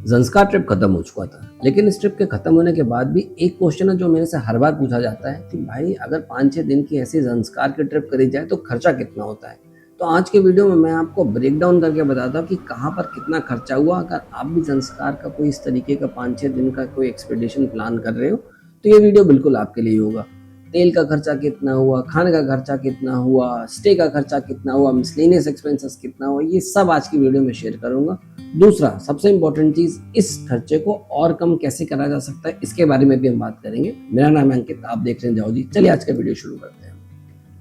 Zanskar trip खत्म हो चुका था, लेकिन इस ट्रिप के खत्म होने के बाद भी एक क्वेश्चन है जो मेरे से हर बार पूछा जाता है कि भाई अगर 5-6 दिन की ऐसी ज़ंस्कार की ट्रिप करी जाए तो खर्चा कितना होता है। तो आज के वीडियो में मैं आपको ब्रेक डाउन करके बताता हूँ कि कहाँ पर कितना खर्चा हुआ। अगर आप भी ज़ंस्कार का कोई इस तरीके का 5-6 दिन का कोई एक्सपीडिशन प्लान कर रहे हो तो ये वीडियो बिल्कुल आपके लिए होगा। तेल का खर्चा कितना हुआ, खाने का खर्चा कितना हुआ, स्टे का खर्चा कितना हुआ, मिसलेनियस एक्सपेंसेस कितना हुआ, ये सब आज की वीडियो में शेयर करूंगा। दूसरा सबसे इंपॉर्टेंट चीज, इस खर्चे को और कम कैसे करा जा सकता है इसके बारे में भी हम बात करेंगे। मेरा नाम है अंकित, आप देख रहे हैं जाओ जी। चलिए आज का वीडियो शुरू करते हैं।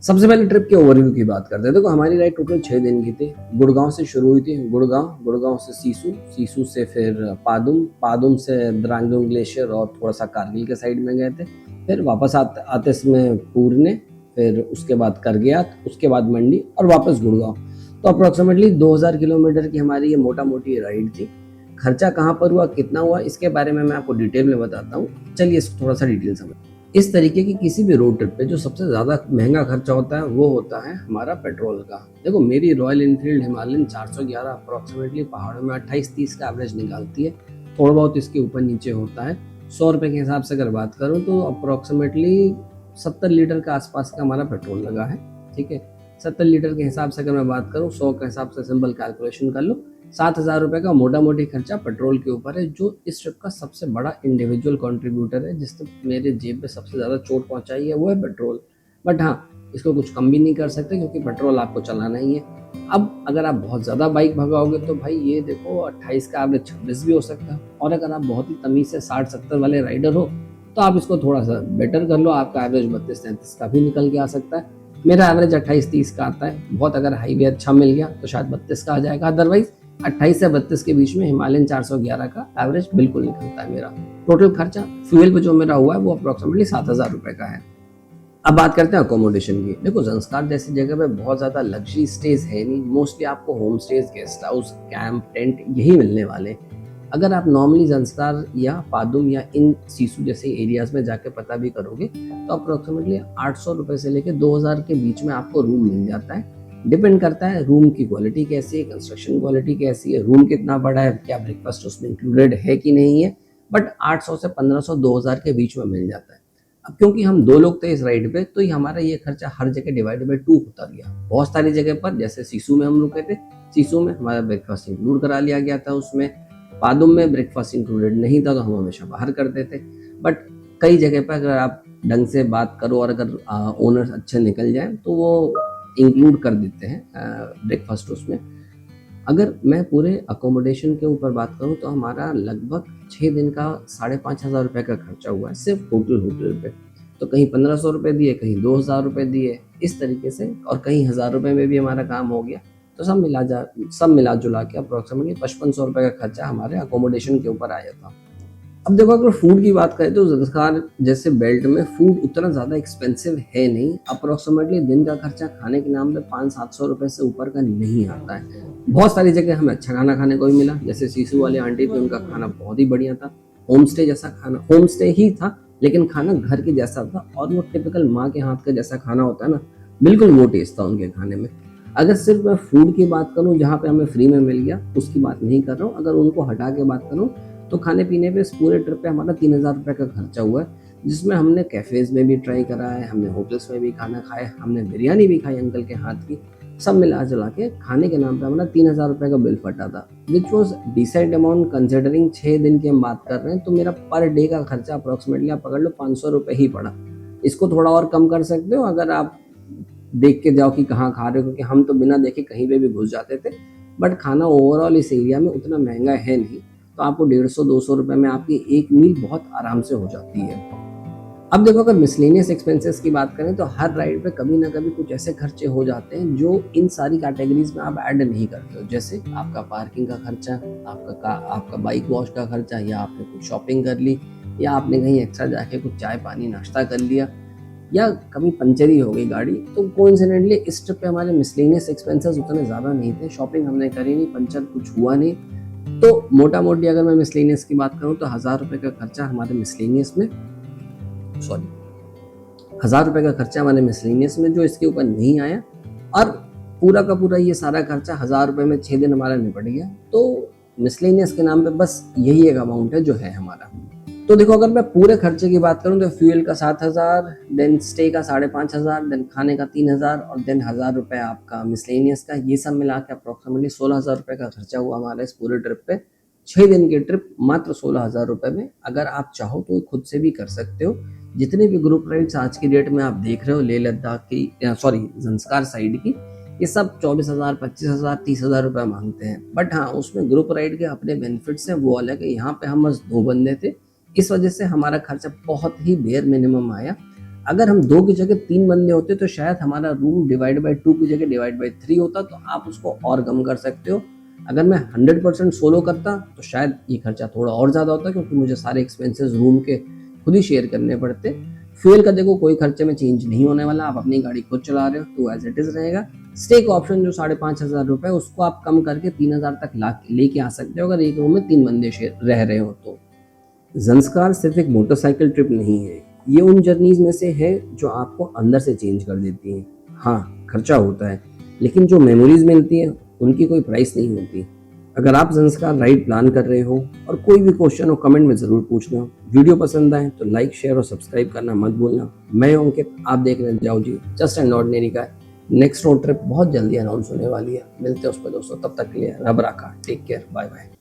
सबसे पहले ट्रिप के ओवरव्यू की बात करते हैं। देखो हमारी राइड टोटल 6 दिन की थी। गुड़गांव से शुरू हुई थी, गुड़गांव से सीसू, सीसू से फिर पादुम से द्रांगदुंग ग्लेशियर और थोड़ा सा कारगिल के साइड में गए थे। फिर वापस आते समय पुरने, फिर उसके बाद करगियात, उसके बाद मंडी और वापस गुड़गांव। तो अप्रोक्सीमेटली 2000 किलोमीटर की हमारी ये मोटा मोटी राइड थी। खर्चा कहाँ पर हुआ, कितना हुआ, इसके बारे में मैं आपको डिटेल में बताता हूँ। चलिए इसको थोड़ा सा डिटेल समझ। इस तरीके की किसी भी रोड ट्रिप पे जो सबसे ज़्यादा महंगा खर्चा होता है वो होता है हमारा पेट्रोल का। देखो मेरी रॉयल इनफील्ड हिमालयन 411 अप्रोक्सीमेटली पहाड़ों में 28-30 का एवरेज निकालती है। थोड़ा बहुत इसके ऊपर नीचे होता है। 100 रुपये के हिसाब से अगर बात करूँ तो अप्रोक्सीमेटली 70 लीटर के आसपास का हमारा पेट्रोल लगा है। ठीक है, 70 लीटर के हिसाब से अगर मैं बात करूँ, 100 के हिसाब से सिंपल कैलकुलेशन कर लो, 7,000 रुपये का मोटा मोटी खर्चा पेट्रोल के ऊपर है, जो इस ट्रिप का सबसे बड़ा इंडिविजुअल कंट्रीब्यूटर है। जिसने मेरे जेब पे सबसे ज़्यादा चोट पहुंचाई है वो है पेट्रोल। बट हाँ, इसको कुछ कम भी नहीं कर सकते क्योंकि पेट्रोल आपको चलाना ही है। अब अगर आप बहुत ज़्यादा बाइक भगाओगे तो भाई ये देखो 28 का एवरेज 26 भी हो सकता है। और अगर आप बहुत ही तमीज़ से 60-70 वाले राइडर हो तो आप इसको थोड़ा सा बेटर कर लो, आपका एवरेज 32-33 का भी निकल के आ सकता है। मेरा एवरेज 28-30 का आता है। बहुत अगर हाईवे अच्छा मिल गया तो शायद 32 का आ जाएगा, अदरवाइज 28 से 32 के बीच में हिमालयन 411 का एवरेज बिल्कुल निकलता है मेरा। टोटल खर्चा फ्यूल पे जो मेरा हुआ है वो अप्रोक्सीमेटली 7,000 रुपये का है। अब बात करते हैं अकोमोडेशन की। देखो ज़ंस्कार जैसी जगह पे बहुत ज़्यादा लग्जरी स्टेज है नहीं। मोस्टली आपको home stage, guest house, camp, tent यही मिलने वाले। अगर आप नॉर्मली ज़ंस्कार या पादुम या इन सीसू जैसे एरियाज में जाके पता भी करोगे तो अप्रोक्सीमेटली 800 रुपये से लेकर 2000 के बीच में आपको रूम मिल जाता है। डिपेंड करता है रूम की क्वालिटी कैसी है, कंस्ट्रक्शन क्वालिटी कैसी है, रूम कितना बड़ा है, क्या ब्रेकफास्ट उसमें इंक्लूडेड है कि नहीं है। बट 800 से 1500 2000 के बीच में मिल जाता है। अब क्योंकि हम 2 लोग थे इस राइड पे तो हमारा ये खर्चा हर जगह डिवाइड बाई 2 होता गया। बहुत सारी जगह पर, जैसे सीसू में हम रुके थे, सीसू में हमारा ब्रेकफास्ट इंक्लूड करा लिया गया था उसमें। पादुम में ब्रेकफास्ट इंक्लूडेड नहीं था तो हम हमेशा बाहर करते थे। बट कई जगह पर अगर आप ढंग से बात करो और अगर ओनर्स अच्छे निकल जाए तो वो इंक्लूड कर देते हैं ब्रेकफास्ट उसमें। अगर मैं पूरे अकोमोडेशन के ऊपर बात करूं तो हमारा लगभग 6 दिन का 5,500 रुपये का खर्चा हुआ है सिर्फ होटल पे। तो कहीं 1500 रुपये दिए, कहीं 2000 रुपये दिए, इस तरीके से, और कहीं 1000 रुपये में भी हमारा काम हो गया। तो सब मिला जुला के अप्रोक्सीमेटली 5500 रुपये का खर्चा हमारे अकोमोडेशन के ऊपर आया था। अब देखो अगर फूड की बात करें तो ज़ंस्कार जैसे बेल्ट में फूड उतना ज़्यादा एक्सपेंसिव है नहीं। अप्रोक्सीमेटली दिन का खर्चा खाने के नाम पे 500-700 रुपये से ऊपर का नहीं आता है। बहुत सारी जगह हमें अच्छा खाना खाने को भी मिला, जैसे सीसू वाले आंटी थी, उनका खाना बहुत ही बढ़िया था। होम स्टे जैसा खाना, होम स्टे ही था लेकिन खाना घर के जैसा था, और वो टिपिकल माँ के हाथ का जैसा खाना होता है ना, बिल्कुल वो टेस्ट था उनके खाने में। अगर सिर्फ मैं फूड की बात करूँ जहाँ पे हमें फ्री में मिल गया उसकी बात नहीं कर रहा हूँ, अगर उनको हटा के बात करूँ तो खाने पीने पे इस पूरे ट्रिप पे हमारा 3,000 रुपये का खर्चा हुआ है, जिसमें हमने कैफ़ेज़ में भी ट्राई करा है, हमने होटल्स में भी खाना खाया, हमने बिरयानी भी खाई अंकल के हाथ की। सब मिला जुला के खाने के नाम पे हमारा 3,000 रुपये का बिल फटा था, which was decent amount considering 6 दिन की हम बात कर रहे हैं। तो मेरा पर डे का खर्चा अप्रोक्सीमेटली आप पकड़ लो 500 रुपये ही पड़ा। इसको थोड़ा और कम कर सकते हो अगर आप देख के जाओ कि कहाँ खा रहे हो, क्योंकि हम तो बिना देखे कहीं पे भी घुस जाते थे। बट खाना ओवरऑल इस एरिया में उतना महंगा है नहीं, तो आपको 150-200 रुपये में आपकी एक मील बहुत आराम से हो जाती है। अब देखो अगर मिसलेनियस एक्सपेंसेस की बात करें तो हर राइड पे कभी ना कभी कुछ ऐसे खर्चे हो जाते हैं जो इन सारी कैटेगरीज में आप ऐड नहीं करते हो। जैसे आपका पार्किंग का खर्चा, आपका बाइक वॉश का खर्चा, या आपने कुछ शॉपिंग कर ली, या आपने कहीं एक्स्ट्रा जाके कुछ चाय पानी नाश्ता कर लिया, या कभी पंचर ही हो गई गाड़ी। तो कोइंसिडेंटली इस ट्रिप पे हमारे मिसलेनियस एक्सपेंसेस उतने ज़्यादा नहीं थे। शॉपिंग हमने करी नहीं, पंचर कुछ हुआ नहीं। तो मोटा मोटी अगर मैं मिसलेनियस की बात करूँ तो 1000 रुपये का खर्चा हमारे मिसलेनियस में, 1000 रुपये का खर्चा हमारे मिसलेनियस में जो इसके ऊपर नहीं आया, और पूरा का पूरा ये सारा खर्चा 1000 रुपये में 6 दिन हमारा निपट गया। तो मिसलेनियस के नाम पे बस यही एक अमाउंट है जो है हमारा। तो देखो, अगर मैं पूरे खर्चे की बात करूं तो फ्यूल का 7,000, देन स्टे का 5,500, देन खाने का 3,000 और देन 1,000 रुपये आपका मिसलेनियस का। ये सब मिला के अप्रोक्सीमेटली 16,000 रुपये का खर्चा हुआ हमारा इस पूरे ट्रिप पे। 6 दिन की ट्रिप मात्र 16,000 रुपये में। अगर आप चाहो तो खुद से भी कर सकते हो। जितने भी ग्रुप राइड्स आज की डेट में आप देख रहे हो लेह लद्दाख की, सॉरी ज़ंस्कार साइड की, ये सब 24,000, 25,000, 30,000 रुपये मांगते हैं। बट हाँ, उसमें ग्रुप राइड के अपने बेनिफिट्स हैं, वो अलग है। यहाँ पे हम बस 2 बंदे थे, इस वजह से हमारा खर्चा बहुत ही बेयर मिनिमम आया। अगर हम 2 की जगह 3 बंदे होते तो शायद हमारा रूम डिवाइड बाई 2 की जगह डिवाइड बाई 3 होता, तो आप उसको और कम कर सकते हो। अगर मैं 100% सोलो करता तो शायद ये खर्चा थोड़ा और ज़्यादा होता, क्योंकि मुझे सारे एक्सपेंसेस रूम के खुद ही शेयर करने पड़ते। फ्यूल का देखो कोई खर्चे में चेंज नहीं होने वाला, आप अपनी गाड़ी खुद चला रहे हो तो एज इट इज रहेगा। स्टे का ऑप्शन जो 5,500 रुपये, उसको आप कम करके 3,000 तक लेके आ सकते हो अगर एक रूम में 3 बंदे रह रहे हो तो। ज़ंस्कार सिर्फ एक मोटरसाइकिल ट्रिप नहीं है, ये उन जर्नीज में से है जो आपको अंदर से चेंज कर देती हैं। हाँ, खर्चा होता है, लेकिन जो मेमोरीज मिलती हैं उनकी कोई प्राइस नहीं होती। अगर आप ज़ंस्कार राइड प्लान कर रहे हो और कोई भी क्वेश्चन हो कमेंट में ज़रूर पूछना। वीडियो पसंद आए तो लाइक, शेयर और सब्सक्राइब करना मत भूलना। मैं हूं अंकित, आप देख रहे हैं जाओ जी just an ordinary guy. Next road trip बहुत जल्दी अनाउंस होने वाली है, मिलते हैं उस पर दोस्तों। तब तक के लिए रब रखा, टेक केयर, बाय बाय।